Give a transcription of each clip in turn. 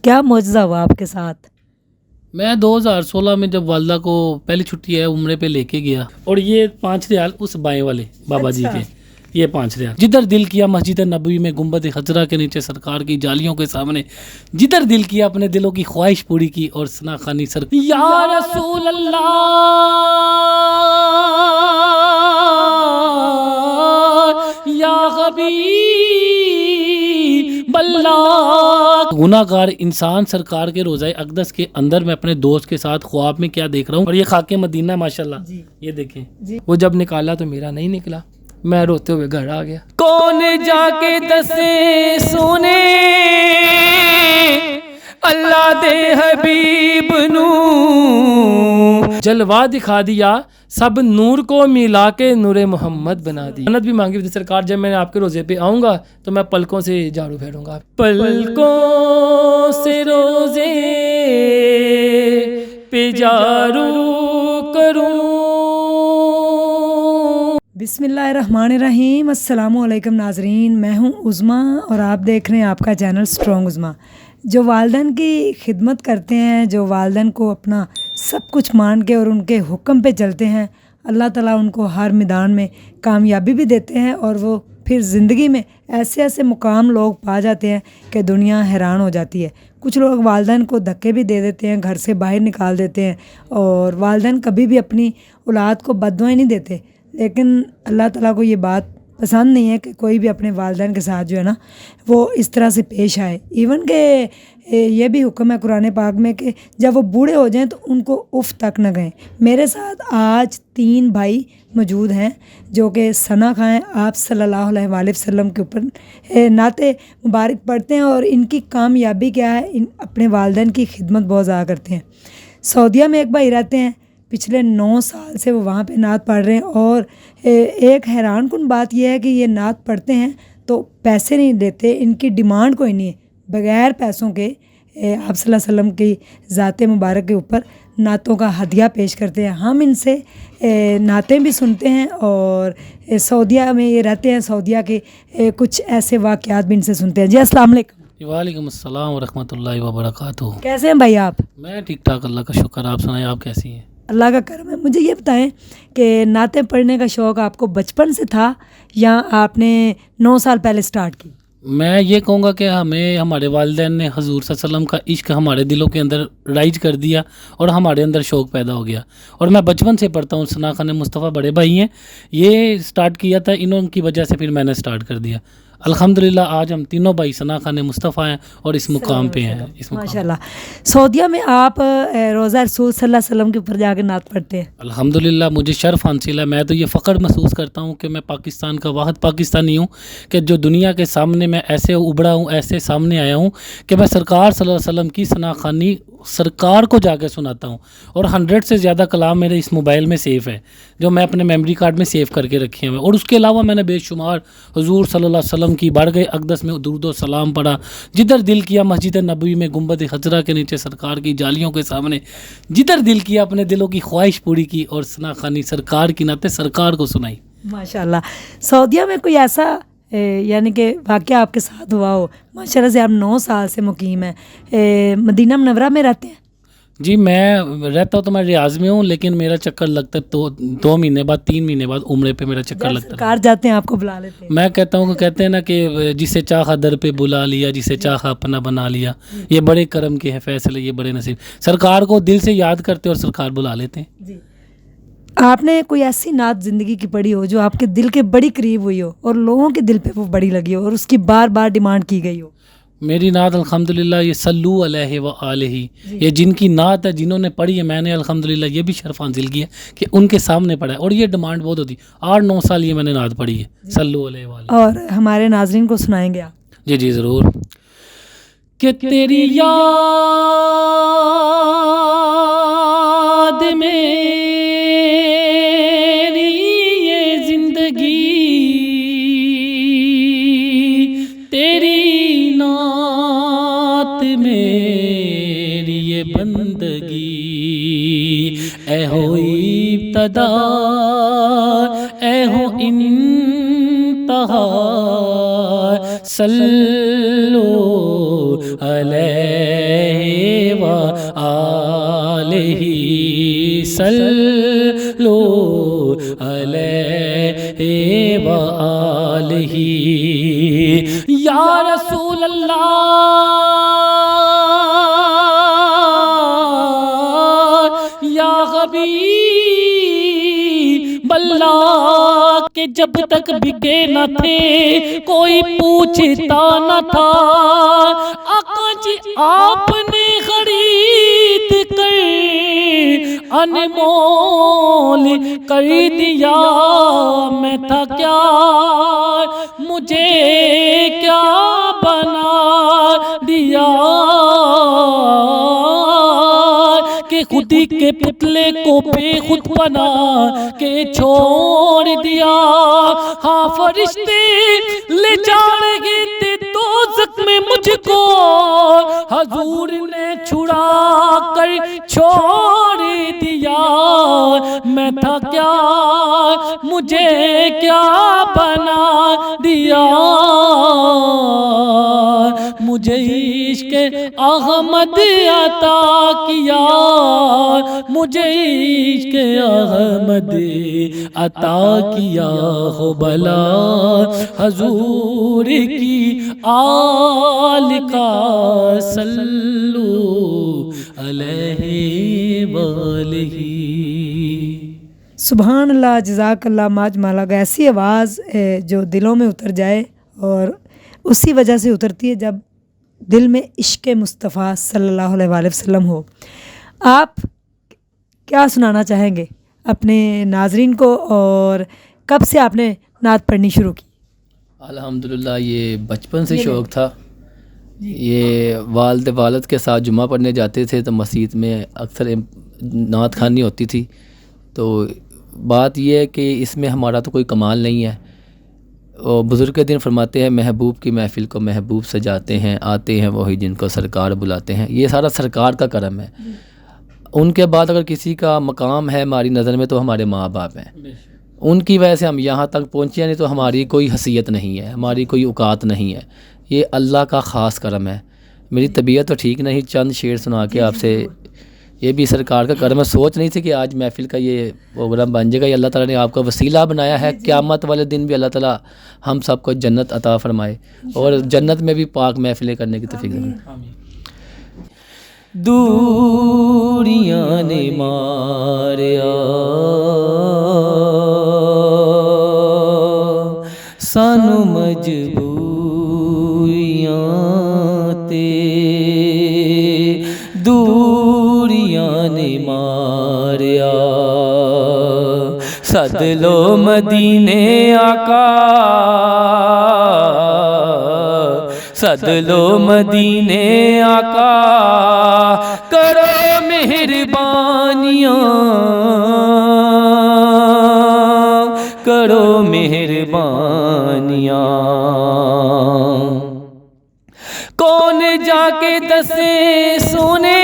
کیا معجزہ ہوا آپ کے ساتھ؟ میں 2016 میں جب والدہ کو پہلی چھٹی ہے عمرے پہ لے کے گیا، اور یہ 5 ریال اس بائیں والے بابا جی کے، یہ 5 ریال جدھر دل کیا مسجد نبوی میں گنبد خضرا کے نیچے سرکار کی جالیوں کے سامنے، جدھر دل کیا اپنے دلوں کی خواہش پوری کی، اور ثنا خوانی سر یا رسول اللہ یا حبیب اللہ۔ گناہگار انسان سرکار کے روضہ اقدس کے اندر میں اپنے دوست کے ساتھ خواب میں کیا دیکھ رہا ہوں، اور یہ خاک مدینہ ماشاءاللہ یہ دیکھیں، وہ جب نکالا تو میرا نہیں نکلا، میں روتے ہوئے گھر آ گیا۔ کون جا کے دسے سونے اللہ دے حبیب نو، جلوہ دکھا دیا سب نور کو ملا کے نور محمد بنا دی۔ منت بھی مانگی تھی سرکار، جب میں آپ کے روزے پہ آؤں گا تو میں پلکوں سے جھاڑو پھیروں گا، پلکوں سے روزے پہ جھاڑو کروں۔ بسم اللہ الرحمن الرحیم۔ السلام علیکم ناظرین، میں ہوں عظمیٰ اور آپ دیکھ رہے ہیں آپ کا چینل اسٹرانگ عظمیٰ۔ جو والدین کی خدمت کرتے ہیں، جو والدین کو اپنا سب کچھ مان کے اور ان کے حکم پہ چلتے ہیں، اللہ تعالیٰ ان کو ہر میدان میں کامیابی بھی دیتے ہیں، اور وہ پھر زندگی میں ایسے ایسے مقام لوگ پا جاتے ہیں کہ دنیا حیران ہو جاتی ہے۔ کچھ لوگ والدین کو دھکے بھی دے دیتے ہیں، گھر سے باہر نکال دیتے ہیں، اور والدین کبھی بھی اپنی اولاد کو بد دعائیں نہیں دیتے، لیکن اللہ تعالیٰ کو یہ بات پسند نہیں ہے کہ کوئی بھی اپنے والدین کے ساتھ جو ہے نا وہ اس طرح سے پیش آئے۔ ایون کہ یہ بھی حکم ہے قرآن پاک میں کہ جب وہ بوڑھے ہو جائیں تو ان کو اف تک نہ گئیں۔ میرے ساتھ آج 3 بھائی موجود ہیں جو کہ ثنا خواں ہیں، آپ صلی اللہ علیہ وآلہ وسلم کے اوپر نعت مبارک پڑھتے ہیں، اور ان کی کامیابی کیا ہے، ان اپنے والدین کی خدمت بہت زیادہ کرتے ہیں۔ سعودیہ میں ایک بھائی رہتے ہیں، پچھلے 9 سال سے وہ وہاں پہ نعت پڑھ رہے ہیں، اور ایک حیران کن بات یہ ہے کہ یہ نعت پڑھتے ہیں تو پیسے نہیں دیتے، ان کی ڈیمانڈ کوئی نہیں ہے، بغیر پیسوں کے آپ صلی اللہ علیہ وسلم کی ذات مبارک کے اوپر نعتوں کا ہدیہ پیش کرتے ہیں۔ ہم ان سے نعتیں بھی سنتے ہیں، اور سعودیہ میں یہ رہتے ہیں، سعودیہ کے کچھ ایسے واقعات بھی ان سے سنتے ہیں۔ جی السلام علیکم۔ وعلیکم السلام ورحمۃ اللہ وبرکاتہ۔ کیسے ہیں بھائی آپ؟ میں ٹھیک ٹھاک، اللہ کا شکر، آپ سنائیں آپ کیسی ہیں؟ اللہ کا کرم ہے۔ مجھے یہ بتائیں کہ نعتیں پڑھنے کا شوق آپ کو بچپن سے تھا یا آپ نے 9 سال پہلے سٹارٹ کی؟ میں یہ کہوں گا کہ ہمیں ہمارے والدین نے حضور صلی اللہ علیہ وسلم کا عشق ہمارے دلوں کے اندر رائج کر دیا، اور ہمارے اندر شوق پیدا ہو گیا، اور میں بچپن سے پڑھتا ہوں۔ ثنا خان مصطفیٰ بڑے بھائی ہیں، یہ سٹارٹ کیا تھا، انہوں کی وجہ سے پھر میں نے سٹارٹ کر دیا۔ الحمدللہ آج ہم تینوں بھائی ثنا خان مصطفیٰ ہیں اور اس مقام پہ ہیں۔ ماشاء اللہ۔ سعودیہ میں آپ روزہ رسول صلی اللہ علیہ وسلم کے اوپر جا کے نعت پڑھتے ہیں؟ الحمدللہ مجھے شرف حاصل ہے، میں تو یہ فخر محسوس کرتا ہوں کہ میں پاکستان کا واحد پاکستانی ہوں کہ جو دنیا کے سامنے میں ایسے ابھرا ہوں، ایسے سامنے آیا ہوں کہ میں سرکار صلی اللہ علیہ وسلم کی ثنا خوانی سرکار کو جا کے سناتا ہوں، اور 100 سے زیادہ کلام میرے اس موبائل میں سیف ہے جو میں اپنے میموری کارڈ میں سیو کر کے رکھے ہوئے، اور اس کے علاوہ میں نے بے شمار حضور صلی اللہ علیہ وسلم کی بارگاہ اقدس میں درود و سلام پڑھا، جدھر دل کیا مسجد نبوی میں گنبد خضرا کے نیچے سرکار کی جالیوں کے سامنے، جدھر دل کیا اپنے دلوں کی خواہش پوری کی، اور ثنا خوانی سرکار کی نعتیں سرکار کو سنائی۔ ماشاء اللہ۔ سعودیہ میں کوئی ایسا یعنی کہ واقعہ آپ کے ساتھ ہوا ہو؟ ماشاء اللہ سے آپ 9 سال سے مقیم ہیں، مدینہ منورہ میں رہتے ہیں؟ جی میں رہتا ہوں تو میں ریاض میں ہوں، لیکن میرا چکر لگتا ہے تو 2 مہینے بعد 3 مہینے بعد عمرے پہ میرا چکر لگتا ہے۔ سرکار جاتے ہیں آپ کو بلا لیتے ہیں؟ میں کہتا ہوں کہ کہتے ہیں نا کہ جسے چاہا در پہ بلا لیا، جسے چاہا اپنا بنا لیا، یہ بڑے کرم کے ہیں فیصلے، یہ بڑے نصیب، سرکار کو دل سے یاد کرتے اور سرکار بلا لیتے ہیں۔ جی، آپ نے کوئی ایسی نعت زندگی کی پڑھی ہو جو آپ کے دل کے بڑی قریب ہوئی ہو اور لوگوں کے دل پہ وہ بڑی لگی ہو اور اس کی بار بار ڈیمانڈ کی گئی ہو؟ میری نعت الحمدللہ یہ صلو علیہ وآلہ، یہ جن کی نعت ہے، جنہوں نے پڑھی ہے، میں نے الحمدللہ یہ بھی شرف حاصل کیا کہ ان کے سامنے پڑھا ہے، اور یہ ڈیمانڈ بہت ہوتی، 8-9 سال یہ میں نے نعت پڑھی ہے صلو علیہ وآلہ۔ اور ہمارے ناظرین کو سنائیں گے آپ؟ جی ضرور۔ کہ تیری یاد میں بندگی، اے ہو ابتدا اے ہو انتہا، صلو علیہ علیہ وآلہ صلو علیہ وآلہ یا رسول اللہ یا حبیب اللہ کہ جب تک بکے نہ تھے کوئی پوچھتا نہ تھا آقا جی آپ نے خرید کر انمول کر دیا میں تھا کیا مجھے کیا بنا دیا کہ خودی کے پتلے کو بے خود بنا کے چھوڑ دیا ہاں فرشتے لے جا رہے تھے دوزخ میں مجھ کو حضور نے چھڑا کر چھوڑ دیا میں تھا کیا مجھے کیا بنا دیا مجھے عشق احمد عطا کیا مجھے عشق احمد عطا کیا ہو بلا حضور کی آل کا صلو علیہ وآلہ سبحان اللہ جزاک اللہ ماج مالا ایسی آواز جو دلوں میں اتر جائے اور اسی وجہ سے اترتی ہے جب دل میں عشق مصطفیٰ صلی اللہ علیہ وآلہ وسلم ہو. آپ کیا سنانا چاہیں گے اپنے ناظرین کو اور کب سے آپ نے نعت پڑھنی شروع کی؟ الحمدللہ یہ بچپن سے شوق تھا. یہ والد کے ساتھ جمعہ پڑھنے جاتے تھے تو مسجد میں اکثر نعت خوانی ہوتی تھی. تو بات یہ ہے کہ اس میں ہمارا تو کوئی کمال نہیں ہے. اور بزرگ دین فرماتے ہیں محبوب کی محفل کو محبوب سجاتے ہیں آتے ہیں وہی جن کو سرکار بلاتے ہیں. یہ سارا سرکار کا کرم ہے. ان کے بعد اگر کسی کا مقام ہے ہماری نظر میں تو ہمارے ماں باپ ہیں. ان کی وجہ سے ہم یہاں تک پہنچے نہیں تو ہماری کوئی حیثیت نہیں ہے ہماری کوئی اوقات نہیں ہے. یہ اللہ کا خاص کرم ہے. میری طبیعت تو ٹھیک نہیں چند شعر سنا کے آپ سے یہ بھی سرکار کا کرم ہے. سوچ نہیں تھی کہ آج محفل کا یہ پروگرام بن جائے گا. یہ اللہ تعالیٰ نے آپ کا وسیلہ بنایا ہے. قیامت والے دن بھی اللہ تعالیٰ ہم سب کو جنت عطا فرمائے اور جنت میں بھی پاک محفلیں کرنے کی توفیق دے. دوریاں نے ماریا سانو مجبوریاں تے دوریاں نے ماریا سد لو مدینے آقا سد لو مدینے آقا کرو مہربانیاں کرو مہربانیاں کون جا کے دسے سونے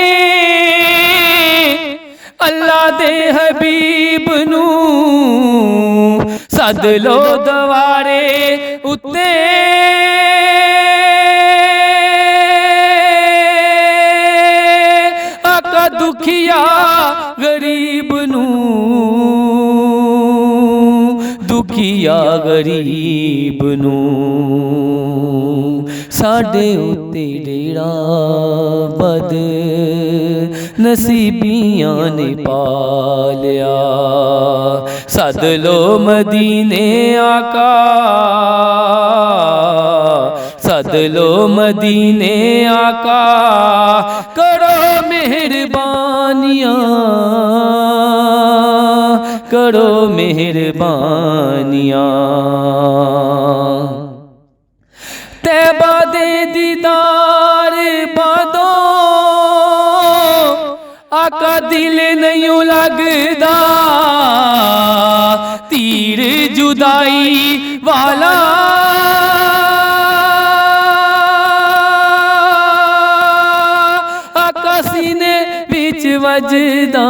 اللہ دے حبیب نو سد لو دوارے اتے آقا دکھیا غریب نو دکھیا غریب نو ساڈے اتے ڈیڑا بد نصیبیاں نے پالیا سد لو مدینے آقا سد لو مدینے آقا کرو مہربانیاں کرو مہربانیاں طیبہ دے دیدار بادو آقا دل نہیں لگدا تیر جدائی والا آقا سینے وچ وجدا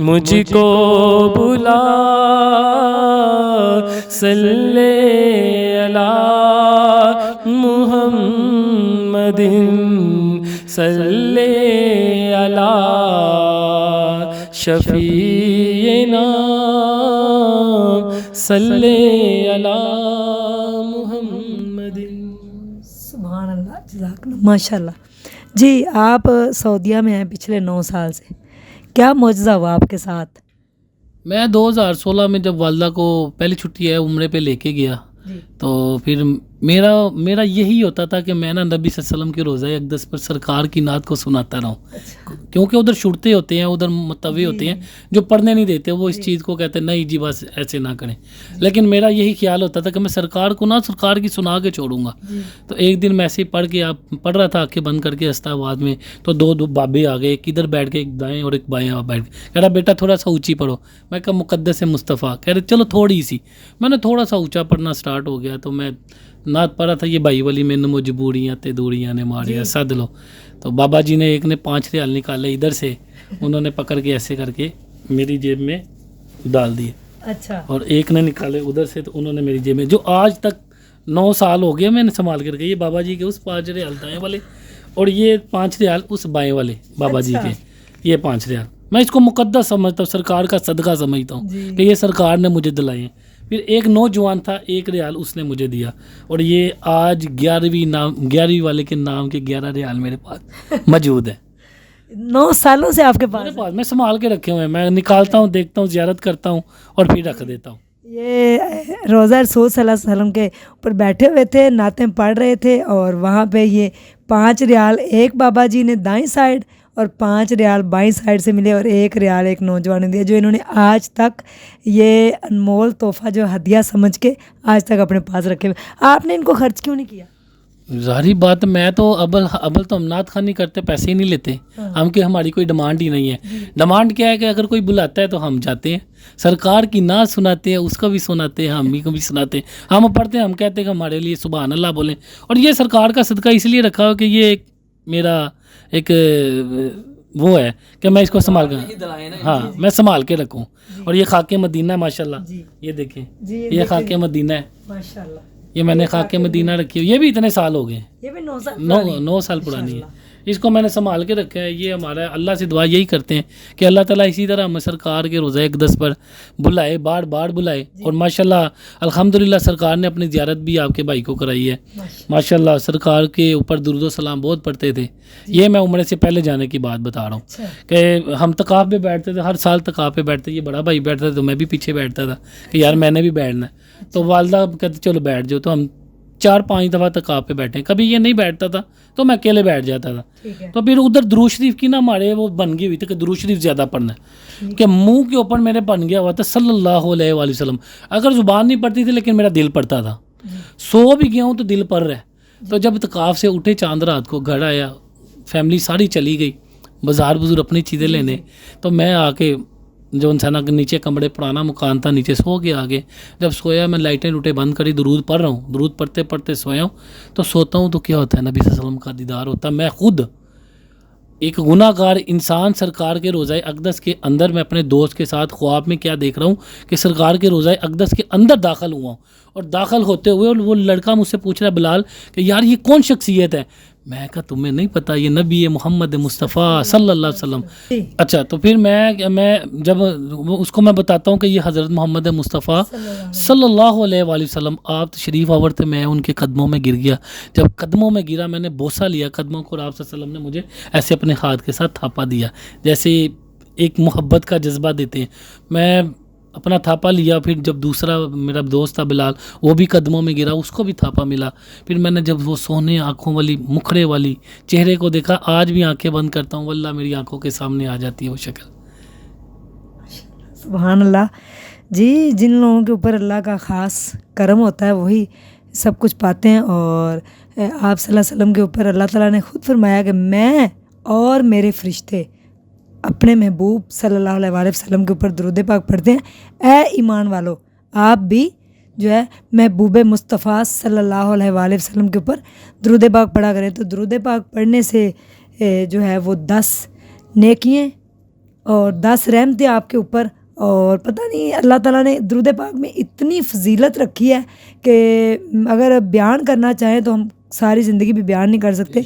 مجھ کو بلا صلی علی محمد صلی علی شفیعنا صلی علی محمد. سبحان اللہ، جزاک اللہ، ماشاء اللہ. جی آپ سعودیہ میں ہیں پچھلے 9 سال سے، کیا معجزہ ہوا آپ کے ساتھ؟ میں 2016 میں جب والدہ کو پہلی چھٹی ہے عمرے پہ لے کے گیا تو پھر میرا یہی ہوتا تھا کہ میں نا نبی صلی اللہ علیہ وسلم کے روزہ اقدس پر سرکار کی نعت کو سناتا رہوں، کیونکہ ادھر چھٹتے ہوتے ہیں، ادھر متوی ہوتے ہیں جو پڑھنے نہیں دیتے، وہ اس چیز کو کہتے ہیں نہیں جی بس ایسے نہ کریں. لیکن میرا یہی خیال ہوتا تھا کہ میں سرکار کو نہ سرکار کی سنا کے چھوڑوں گا. تو ایک دن میں ایسے ہی پڑھ رہا تھا آنکھیں بند کر کے استا آباد میں، تو دو بابے آ گئے، ایک ادھر بیٹھ کے ایک دائیں اور ایک بائیں بیٹھ کے، کہہ رہا بیٹا تھوڑا سا اونچی پڑھو. میں کہا مقدس مصطفیٰ، کہہ رہے چلو تھوڑی سی. میں نے تھوڑا سا اونچا پڑھنا سٹارٹ ہو گیا تو میں نعت پڑھا تھا، یہ بھائی والی میں نے مجبوریاں تے دوریاں نے ماریا سد لو. تو بابا جی نے ایک نے 5 ریال نکالے ادھر سے، انہوں نے پکڑ کے ایسے کر کے میری جیب میں ڈال دیے. اچھا. اور ایک نے نکالے ادھر سے تو انہوں نے میری جیب میں، جو آج تک 9 سال ہو گئے میں نے سنبھال کر کے، یہ بابا جی کے اس 5 ریال دائیں والے اور یہ 5 ریال اس بائیں والے بابا جی کے، یہ 5 ریال میں اس کو مقدس سمجھتا ہوں، سرکار کا صدقہ سمجھتا ہوں کہ یہ سرکار نے مجھے دلائے ہیں. پھر ایک نوجوان تھا، 1 ریال اس نے مجھے دیا، اور یہ آج 11ویں والے کے نام کے 11 ریال میرے پاس موجود ہے. 9 سالوں سے آپ کے میرے پاس پاس میں سنبھال کے رکھے ہوئے ہیں، میں نکالتا ہوں، دیکھتا ہوں، زیارت کرتا ہوں اور پھر رکھ دیتا ہوں. یہ روزہ رسول صلی اللہ علیہ وسلم کے اوپر بیٹھے ہوئے تھے، نعتیں پڑھ رہے تھے، اور وہاں پہ یہ 5 ریال ایک بابا جی نے دائیں سائڈ اور 5 ریال بائیں سائڈ سے ملے، اور 1 ریال ایک نوجوان نے دیا، جو انہوں نے آج تک یہ انمول تحفہ جو ہدیہ سمجھ کے آج تک اپنے پاس رکھے ہوئے. آپ نے ان کو خرچ کیوں نہیں کیا؟ ظاہری بات، میں تو ابل تو ہم نعت خان نہیں کرتے، پیسے ہی نہیں لیتے ہم، کہ ہماری کوئی ڈیمانڈ ہی نہیں ہے. ڈیمانڈ کیا ہے کہ اگر کوئی بلاتا ہے تو ہم جاتے ہیں، سرکار کی نعت سناتے ہیں، اس کو بھی سناتے ہیں، ہم کو بھی سناتے ہیں، ہم پڑھتے ہیں، ہم کہتے ہیں کہ ہمارے لیے سبحان اللہ بولیں. اور یہ سرکار کا صدقہ اس لیے رکھا ہو کہ یہ میرا ایک وہ ہے کہ میں اس کو سنبھال کر، ہاں میں سنبھال کے رکھوں. اور یہ خاک مدینہ ہے ماشاءاللہ، یہ دیکھیں یہ خاک مدینہ ہے ماشاءاللہ. یہ میں نے خاک مدینہ رکھی ہوئی، یہ بھی اتنے سال ہو گئے، یہ بھی 9 سال 9 سال پرانی ہے. اس کو میں نے سنبھال کے رکھا ہے. یہ ہمارا اللہ سے دعا یہی کرتے ہیں کہ اللہ تعالیٰ اسی طرح ہمیں سرکار کے روزہ اقدس پر بلائے، بار بار بلائے. اور ماشاءاللہ الحمدللہ سرکار نے اپنی زیارت بھی آپ کے بھائی کو کرائی ہے. ماشاءاللہ سرکار کے اوپر درود و سلام بہت پڑھتے تھے. یہ میں عمرے سے پہلے جانے کی بات بتا رہا ہوں کہ ہم تقاف پہ بیٹھتے تھے، ہر سال تقاف پہ بیٹھتے. یہ بڑا بھائی بیٹھتا تھا تو میں بھی پیچھے بیٹھتا تھا کہ یار میں نے بھی بیٹھنا ہے. تو والدہ کہتے چلو بیٹھ جاؤ، تو ہم 4-5 دفعہ تقاف پہ بیٹھے. کبھی یہ نہیں بیٹھتا تھا تو میں اکیلے بیٹھ جاتا تھا. تو پھر ادھر درود شریف کی نا ہمارے وہ بن گئی ہوئی تھی کہ درود شریف زیادہ پڑھنا ہے، کہ منہ کے اوپر میرے بن گیا ہوا تھا صلی اللہ علیہ وآلہ وسلم. اگر زبان نہیں پڑھتی تھی لیکن میرا دل پڑھتا تھا. سو بھی گیا ہوں تو دل پڑھ رہا ہے. تو جب تقاف سے اٹھے چاند رات کو گھر آیا، فیملی ساری چلی گئی بازار بزور اپنی چیزیں لینے، تو میں آ کے جو انسانہ کے نیچے کمرے پرانا مکان تھا نیچے سو گیا. آگے جب سویا میں لائٹیں لوٹیں بند کری، درود پڑھ رہا ہوں، درود پڑھتے پڑھتے سویا ہوں. تو سوتا ہوں تو کیا ہوتا ہے، نبی صلی اللہ علیہ وسلم کا دیدار ہوتا ہے. میں خود ایک گناہ گار انسان سرکار کے روزہ اقدس کے اندر، میں اپنے دوست کے ساتھ خواب میں کیا دیکھ رہا ہوں کہ سرکار کے روزہ اقدس کے اندر داخل ہوا ہوں. اور داخل ہوتے ہوئے وہ لڑکا مجھ سے پوچھ رہا ہے بلال کہ یار یہ کون شخصیت ہے. میں کہا تمہیں نہیں پتہ، یہ نبی محمد مصطفیٰ صلی اللہ علیہ وسلم. اچھا تو پھر میں جب اس کو میں بتاتا ہوں کہ یہ حضرت محمد مصطفیٰ صلی اللہ علیہ وآلہ وسلم آپ تشریف آور تھے. میں ان کے قدموں میں گر گیا. جب قدموں میں گرا میں نے بوسہ لیا قدموں کو، اور آپ صلی اللہ علیہ وسلم نے مجھے ایسے اپنے ہاتھ کے ساتھ تھاپا دیا جیسے ایک محبت کا جذبہ دیتے ہیں. میں اپنا تھاپا لیا. پھر جب دوسرا میرا دوست تھا بلال، وہ بھی قدموں میں گرا، اس کو بھی تھاپا ملا. پھر میں نے جب وہ سونے آنکھوں والی مکھڑے والی چہرے کو دیکھا، آج بھی آنکھیں بند کرتا ہوں واللہ میری آنکھوں کے سامنے آ جاتی ہے وہ شکل. سبحان اللہ. جی جن لوگوں کے اوپر اللہ کا خاص کرم ہوتا ہے وہی سب کچھ پاتے ہیں. اور آپ صلی اللہ علیہ وسلم کے اوپر اللہ تعالیٰ نے خود فرمایا کہ میں اور میرے فرشتے اپنے محبوب صلی اللہ علیہ وآلہ وسلم کے اوپر درود پاک پڑھتے ہیں. اے ایمان والو، آپ بھی جو ہے محبوب مصطفیٰ صلی اللہ علیہ وآلہ وسلم کے اوپر درود پاک پڑھا کریں. تو درود پاک پڑھنے سے جو ہے وہ 10 نیکیاں اور 10 رحمتیں آپ کے اوپر. اور پتہ نہیں اللہ تعالیٰ نے درود پاک میں اتنی فضیلت رکھی ہے کہ اگر بیان کرنا چاہیں تو ہم ساری زندگی بھی بیان نہیں کر سکتے.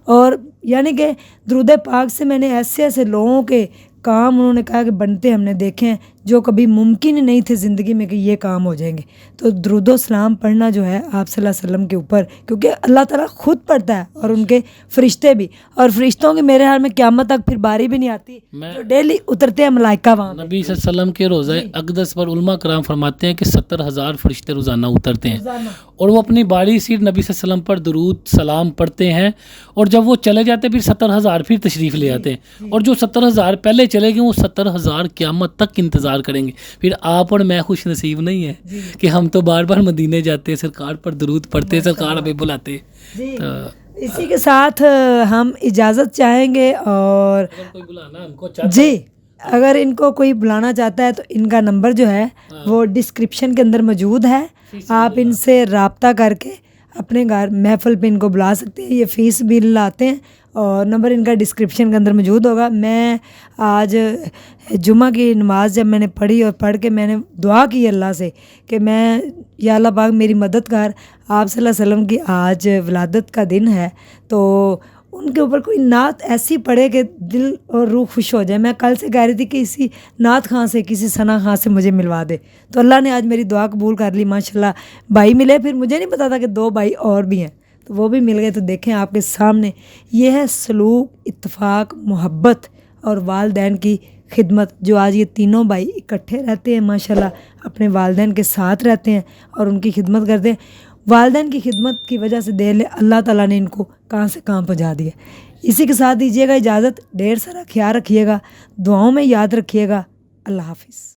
اور یعنی کہ درود پاک سے میں نے ایسے ایسے لوگوں کے کام انہوں نے کہا کہ بنتے ہم نے دیکھے ہیں جو کبھی ممکن ہی نہیں تھے زندگی میں کہ یہ کام ہو جائیں گے. تو درود و سلام پڑھنا جو ہے آپ صلی اللہ علیہ وسلم کے اوپر، کیونکہ اللہ تعالیٰ خود پڑھتا ہے اور ان کے فرشتے بھی، اور فرشتوں کی میرے حال میں قیامت تک پھر باری بھی نہیں آتی، جو ڈیلی اترتے ہیں ملائکہ وہاں. نبی صلی اللہ علیہ وسلم کے روزہ اقدس پر علماء کرام فرماتے ہیں کہ 70,000 فرشتے روزانہ اترتے ہیں اور وہ اپنی باری سیر نبی صلی اللہ علیہ وسلم پر درود سلام پڑھتے ہیں، اور جب وہ چلے جاتے پھر 70,000 پھر تشریف لے آتے ہیں، اور جو 70,000 پہلے چلے گئے وہ 70,000 قیامت تک انتظار کریں گے. پھر آپ اور میں خوش نصیب نہیں ہے کہ ہم تو بار بار مدینے جاتے سرکار پر درود پڑھتے، سرکار ہمیں بلاتے. اسی کے ساتھ ہم اجازت چاہیں گے، اور کوئی بلانا ہم کو جی اگر ان کو کوئی بلانا چاہتا ہے تو ان کا نمبر جو ہے وہ ڈسکرپشن کے اندر موجود ہے، آپ ان سے رابطہ کر کے اپنے گھر محفل پہ ان کو بلا سکتے ہیں. یہ فیس بھی لاتے ہیں اور نمبر ان کا ڈسکرپشن کے اندر موجود ہوگا. میں آج جمعہ کی نماز جب میں نے پڑھی اور پڑھ کے میں نے دعا کی اللہ سے کہ میں یا اللہ پاک میری مدد کر، آپ صلی اللہ علیہ وسلم کی آج ولادت کا دن ہے تو ان کے اوپر کوئی نعت ایسی پڑھے کہ دل اور روح خوش ہو جائے. میں کل سے کہہ رہی تھی کہ اسی نعت خاں سے، کسی ثنا خاں سے مجھے ملوا دے، تو اللہ نے آج میری دعا قبول کر لی. ماشاءاللہ بھائی ملے، پھر مجھے نہیں پتا تھا کہ 2 بھائی اور بھی ہیں تو وہ بھی مل گئے. تو دیکھیں آپ کے سامنے یہ ہے سلوک، اتفاق، محبت اور والدین کی خدمت، جو آج یہ تینوں بھائی اکٹھے رہتے ہیں ماشاءاللہ، اپنے والدین کے ساتھ رہتے ہیں اور ان کی خدمت کرتے ہیں. والدین کی خدمت کی وجہ سے دے لے اللہ تعالیٰ نے ان کو کہاں سے کہاں پہنچا دیا. اسی کے ساتھ دیجیے گا اجازت. ڈھیر سارا خیال رکھیے گا، دعاؤں میں یاد رکھیے گا. اللہ حافظ.